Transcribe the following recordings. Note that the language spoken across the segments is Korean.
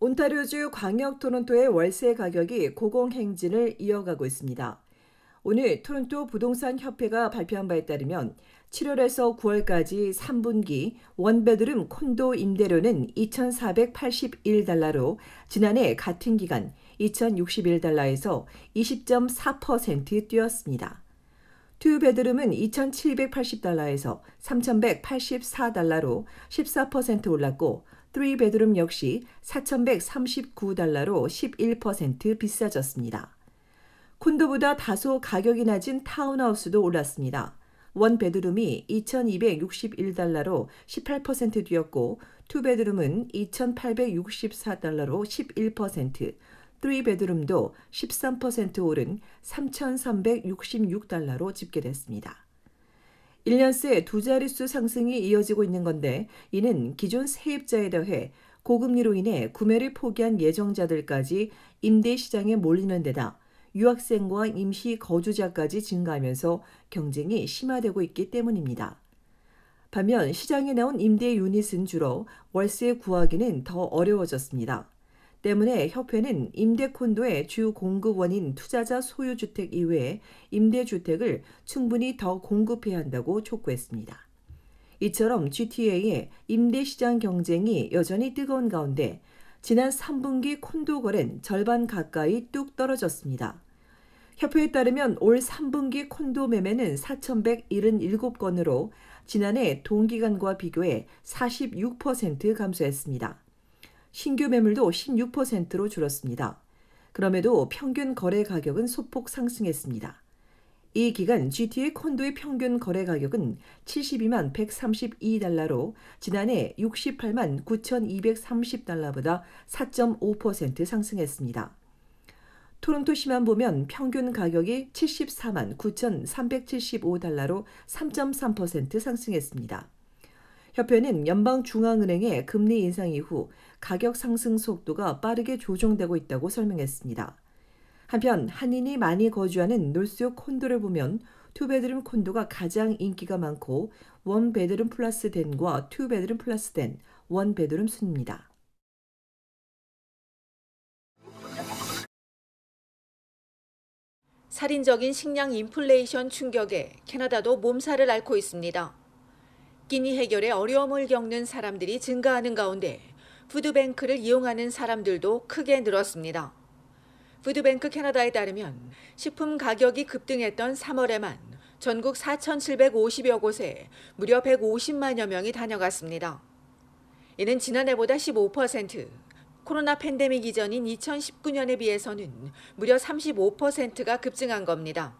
온타리오주 광역 토론토의 월세 가격이 고공행진을 이어가고 있습니다. 오늘 토론토 부동산 협회가 발표한 바에 따르면 7월에서 9월까지 3분기 원베드룸 콘도 임대료는 2,481달러로 지난해 같은 기간 2,061달러에서 20.4% 뛰었습니다. 투베드룸은 2,780달러에서 3,184달러로 14% 올랐고 3베드룸 역시 4,139달러로 11% 비싸졌습니다. 콘도보다 다소 가격이 낮은 타운하우스도 올랐습니다. 원베드룸이 2,261달러로 18% 뛰었고 투베드룸은 2,864달러로 11%, 3베드룸도 13% 오른 3,366달러로 집계됐습니다. 1년 새 두 자릿수 상승이 이어지고 있는 건데 이는 기존 세입자에 더해 고금리로 인해 구매를 포기한 예정자들까지 임대 시장에 몰리는 데다 유학생과 임시 거주자까지 증가하면서 경쟁이 심화되고 있기 때문입니다. 반면 시장에 나온 임대 유닛은 주로 월세 구하기는 더 어려워졌습니다. 때문에 협회는 임대 콘도의 주 공급원인 투자자 소유주택 이외에 임대주택을 충분히 더 공급해야 한다고 촉구했습니다. 이처럼 GTA의 임대시장 경쟁이 여전히 뜨거운 가운데 지난 3분기 콘도 거래는 절반 가까이 뚝 떨어졌습니다. 협회에 따르면 올 3분기 콘도 매매는 4,177건으로 지난해 동기간과 비교해 46% 감소했습니다. 신규 매물도 16%로 줄었습니다. 그럼에도 평균 거래 가격은 소폭 상승했습니다. 이 기간 GTA 콘도의 평균 거래 가격은 72만 132달러로 지난해 68만 9,230달러보다 4.5% 상승했습니다. 토론토시만 보면 평균 가격이 74만 9,375달러로 3.3% 상승했습니다. 협회는 연방중앙은행의 금리 인상 이후 가격 상승 속도가 빠르게 조정되고 있다고 설명했습니다. 한편 한인이 많이 거주하는 노스역 콘도를 보면 투베드룸 콘도가 가장 인기가 많고 원베드룸 플러스 댄과 투베드룸 플러스 댄, 원베드룸 순입니다. 살인적인 식량 인플레이션 충격에 캐나다도 몸살을 앓고 있습니다. 끼니 해결에 어려움을 겪는 사람들이 증가하는 가운데 푸드뱅크를 이용하는 사람들도 크게 늘었습니다. 푸드뱅크 캐나다에 따르면 식품 가격이 급등했던 3월에만 전국 4,750여 곳에 무려 150만여 명이 다녀갔습니다. 이는 지난해보다 15%, 코로나 팬데믹 이전인 2019년에 비해서는 무려 35%가 급증한 겁니다.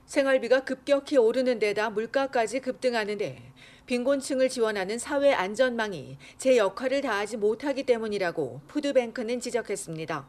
생활비가 급격히 오르는 데다 물가까지 급등하는데 빈곤층을 지원하는 사회 안전망이 제 역할을 다하지 못하기 때문이라고 푸드뱅크는 지적했습니다.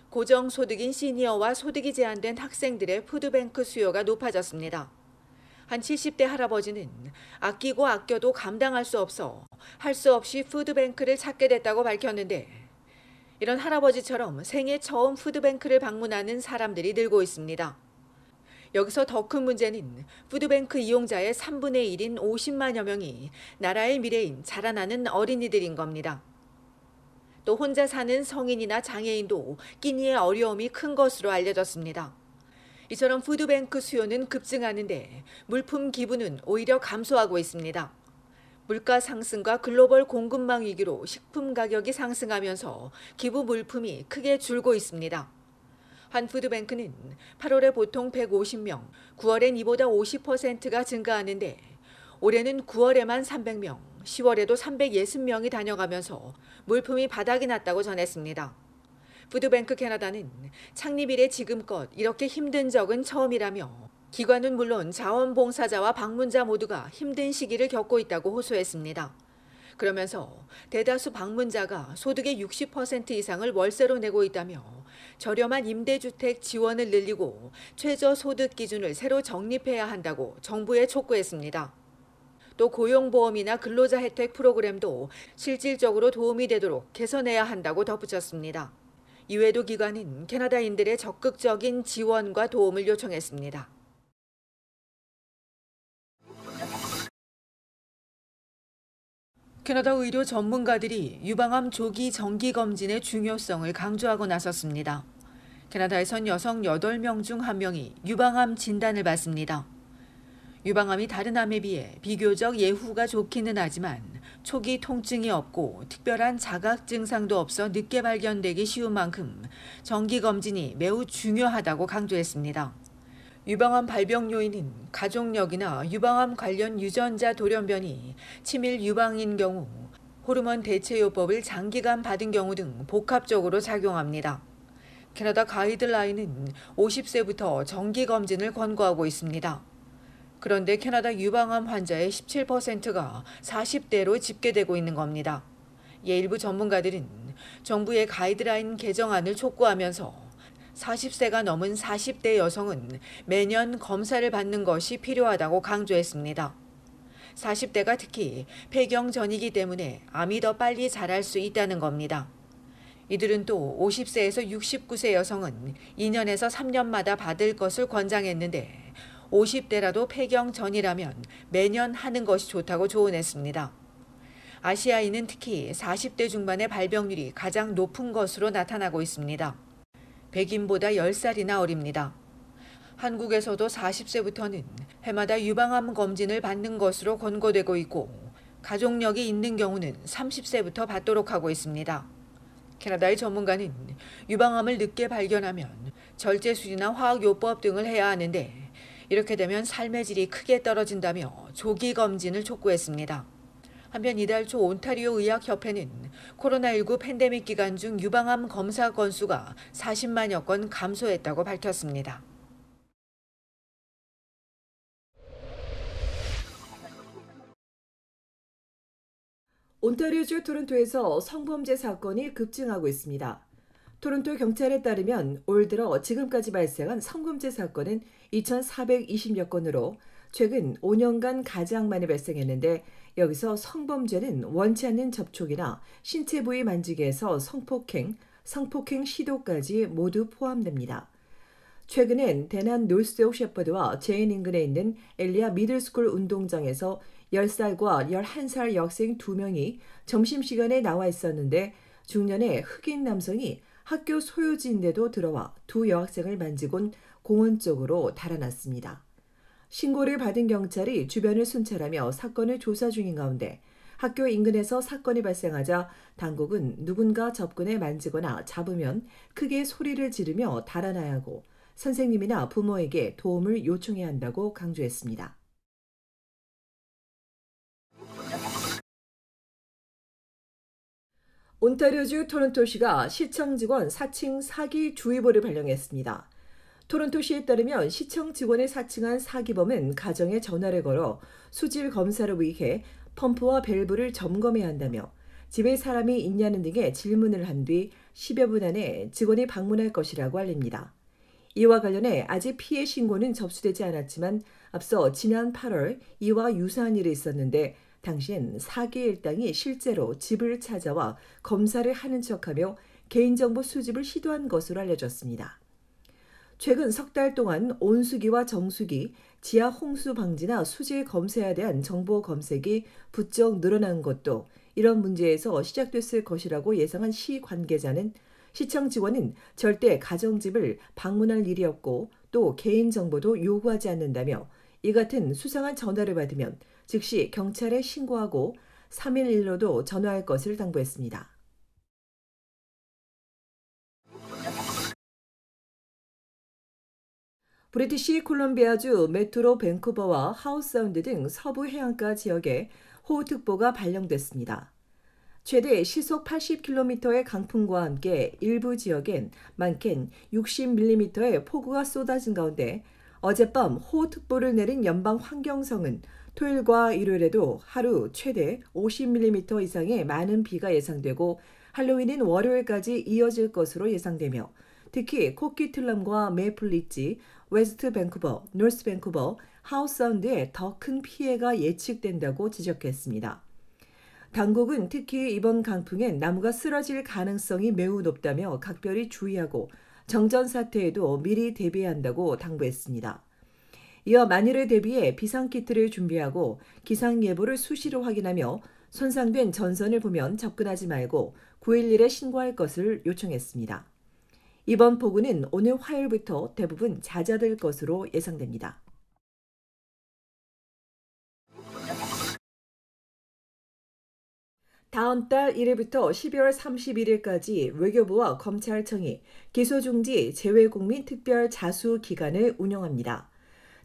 고정소득인 시니어와 소득이 제한된 학생들의 푸드뱅크 수요가 높아졌습니다. 한 70대 할아버지는 아끼고 아껴도 감당할 수 없어 할 수 없이 푸드뱅크를 찾게 됐다고 밝혔는데 이런 할아버지처럼 생애 처음 푸드뱅크를 방문하는 사람들이 늘고 있습니다. 여기서 더 큰 문제는 푸드뱅크 이용자의 3분의 1인 50만여 명이 나라의 미래인 자라나는 어린이들인 겁니다. 또 혼자 사는 성인이나 장애인도 끼니의 어려움이 큰 것으로 알려졌습니다. 이처럼 푸드뱅크 수요는 급증하는데 물품 기부는 오히려 감소하고 있습니다. 물가 상승과 글로벌 공급망 위기로 식품 가격이 상승하면서 기부 물품이 크게 줄고 있습니다. 한 푸드뱅크는 8월에 보통 150명, 9월엔 이보다 50%가 증가하는데 올해는 9월에만 300명, 10월에도 360명이 다녀가면서 물품이 바닥이 났다고 전했습니다. 푸드뱅크 캐나다는 창립 이래 지금껏 이렇게 힘든 적은 처음이라며 기관은 물론 자원봉사자와 방문자 모두가 힘든 시기를 겪고 있다고 호소했습니다. 그러면서 대다수 방문자가 소득의 60% 이상을 월세로 내고 있다며 저렴한 임대주택 지원을 늘리고 최저소득 기준을 새로 정립해야 한다고 정부에 촉구했습니다. 또 고용보험이나 근로자 혜택 프로그램도 실질적으로 도움이 되도록 개선해야 한다고 덧붙였습니다. 이외에도 기관은 캐나다인들의 적극적인 지원과 도움을 요청했습니다. 캐나다 의료 전문가들이 유방암 조기 정기 검진의 중요성을 강조하고 나섰습니다. 캐나다에선 여성 8명 중 1명이 유방암 진단을 받습니다. 유방암이 다른 암에 비해 비교적 예후가 좋기는 하지만 초기 통증이 없고 특별한 자각 증상도 없어 늦게 발견되기 쉬운 만큼 정기 검진이 매우 중요하다고 강조했습니다. 유방암 발병 요인은 가족력이나 유방암 관련 유전자 돌연변이, 치밀 유방인 경우, 호르몬 대체요법을 장기간 받은 경우 등 복합적으로 작용합니다. 캐나다 가이드라인은 50세부터 정기 검진을 권고하고 있습니다. 그런데 캐나다 유방암 환자의 17%가 40대로 집계되고 있는 겁니다. 이에 일부 전문가들은 정부의 가이드라인 개정안을 촉구하면서 40세가 넘은 40대 여성은 매년 검사를 받는 것이 필요하다고 강조했습니다. 40대가 특히 폐경 전이기 때문에 암이 더 빨리 자랄 수 있다는 겁니다. 이들은 또 50세에서 69세 여성은 2년에서 3년마다 받을 것을 권장했는데 50대라도 폐경 전이라면 매년 하는 것이 좋다고 조언했습니다. 아시아인은 특히 40대 중반의 발병률이 가장 높은 것으로 나타나고 있습니다. 백인보다 10살이나 어립니다. 한국에서도 40세부터는 해마다 유방암 검진을 받는 것으로 권고되고 있고 가족력이 있는 경우는 30세부터 받도록 하고 있습니다. 캐나다의 전문가는 유방암을 늦게 발견하면 절제술이나 화학요법 등을 해야 하는데 이렇게 되면 삶의 질이 크게 떨어진다며 조기 검진을 촉구했습니다. 한편 이달 초 온타리오 의학협회는 코로나19 팬데믹 기간 중 유방암 검사 건수가 40만여 건 감소했다고 밝혔습니다. 온타리오주 토론토에서 성범죄 사건이 급증하고 있습니다. 토론토 경찰에 따르면 올 들어 지금까지 발생한 성범죄 사건은 2,420여 건으로 최근 5년간 가장 많이 발생했는데 여기서 성범죄는 원치 않는 접촉이나 신체 부위 만지기에서 성폭행, 성폭행 시도까지 모두 포함됩니다. 최근엔 대난 놀스옥 셰퍼드와 제인 인근에 있는 엘리아 미들스쿨 운동장에서 10살과 11살 여학생 2명이 점심시간에 나와 있었는데 중년의 흑인 남성이 학교 소유지인데도 들어와 두 여학생을 만지곤 공원 쪽으로 달아났습니다. 신고를 받은 경찰이 주변을 순찰하며 사건을 조사 중인 가운데 학교 인근에서 사건이 발생하자 당국은 누군가 접근해 만지거나 잡으면 크게 소리를 지르며 달아나야 하고 선생님이나 부모에게 도움을 요청해야 한다고 강조했습니다. 온타리오주 토론토시가 시청 직원 사칭 사기 주의보를 발령했습니다. 토론토시에 따르면 시청 직원을 사칭한 사기범은 가정에 전화를 걸어 수질 검사를 위해 펌프와 밸브를 점검해야 한다며 집에 사람이 있냐는 등의 질문을 한 뒤 10여 분 안에 직원이 방문할 것이라고 알립니다. 이와 관련해 아직 피해 신고는 접수되지 않았지만 앞서 지난 8월 이와 유사한 일이 있었는데 당시엔 사기 일당이 실제로 집을 찾아와 검사를 하는 척하며 개인정보 수집을 시도한 것으로 알려졌습니다. 최근 석 달 동안 온수기와 정수기, 지하 홍수 방지나 수질 검사에 대한 정보 검색이 부쩍 늘어난 것도 이런 문제에서 시작됐을 것이라고 예상한 시 관계자는 시청 직원은 절대 가정집을 방문할 일이 없고 또 개인정보도 요구하지 않는다며 이 같은 수상한 전화를 받으면 즉시 경찰에 신고하고 311로도 전화할 것을 당부했습니다. 브리티시 콜롬비아주 메트로 밴쿠버와 하우사운드 등 서부 해안가 지역에 호우특보가 발령됐습니다. 최대 시속 80km의 강풍과 함께 일부 지역엔 많게는 60mm의 폭우가 쏟아진 가운데 어젯밤 호우특보를 내린 연방환경성은 토요일과 일요일에도 하루 최대 50mm 이상의 많은 비가 예상되고 할로윈은 월요일까지 이어질 것으로 예상되며 특히 코키틀럼과 메이플 리지, 웨스트 밴쿠버, 노스 밴쿠버, 하우사운드에 더 큰 피해가 예측된다고 지적했습니다. 당국은 특히 이번 강풍엔 나무가 쓰러질 가능성이 매우 높다며 각별히 주의하고 정전 사태에도 미리 대비해야 한다고 당부했습니다. 이어 만일을 대비해 비상키트를 준비하고 기상예보를 수시로 확인하며 손상된 전선을 보면 접근하지 말고 911에 신고할 것을 요청했습니다. 이번 폭우는 오늘 화요일부터 대부분 잦아들 것으로 예상됩니다. 다음 달 1일부터 12월 31일까지 외교부와 검찰청이 기소중지 재외국민 특별 자수 기간을 운영합니다.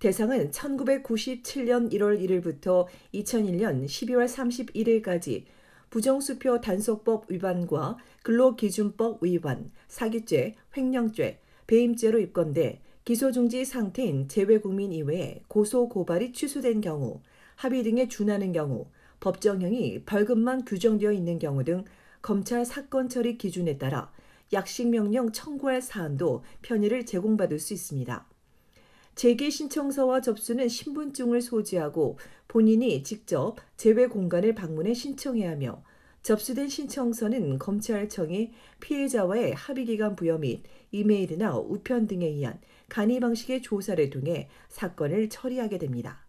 대상은 1997년 1월 1일부터 2001년 12월 31일까지 부정수표 단속법 위반과 근로기준법 위반, 사기죄, 횡령죄, 배임죄로 입건돼 기소중지 상태인 재외국민 이외에 고소 고발이 취소된 경우, 합의 등에 준하는 경우, 법정형이 벌금만 규정되어 있는 경우 등 검찰 사건 처리 기준에 따라 약식명령 청구할 사안도 편의를 제공받을 수 있습니다. 재개 신청서와 접수는 신분증을 소지하고 본인이 직접 재외 공간을 방문해 신청해야 하며 접수된 신청서는 검찰청이 피해자와의 합의기간 부여 및 이메일이나 우편 등에 의한 간이 방식의 조사를 통해 사건을 처리하게 됩니다.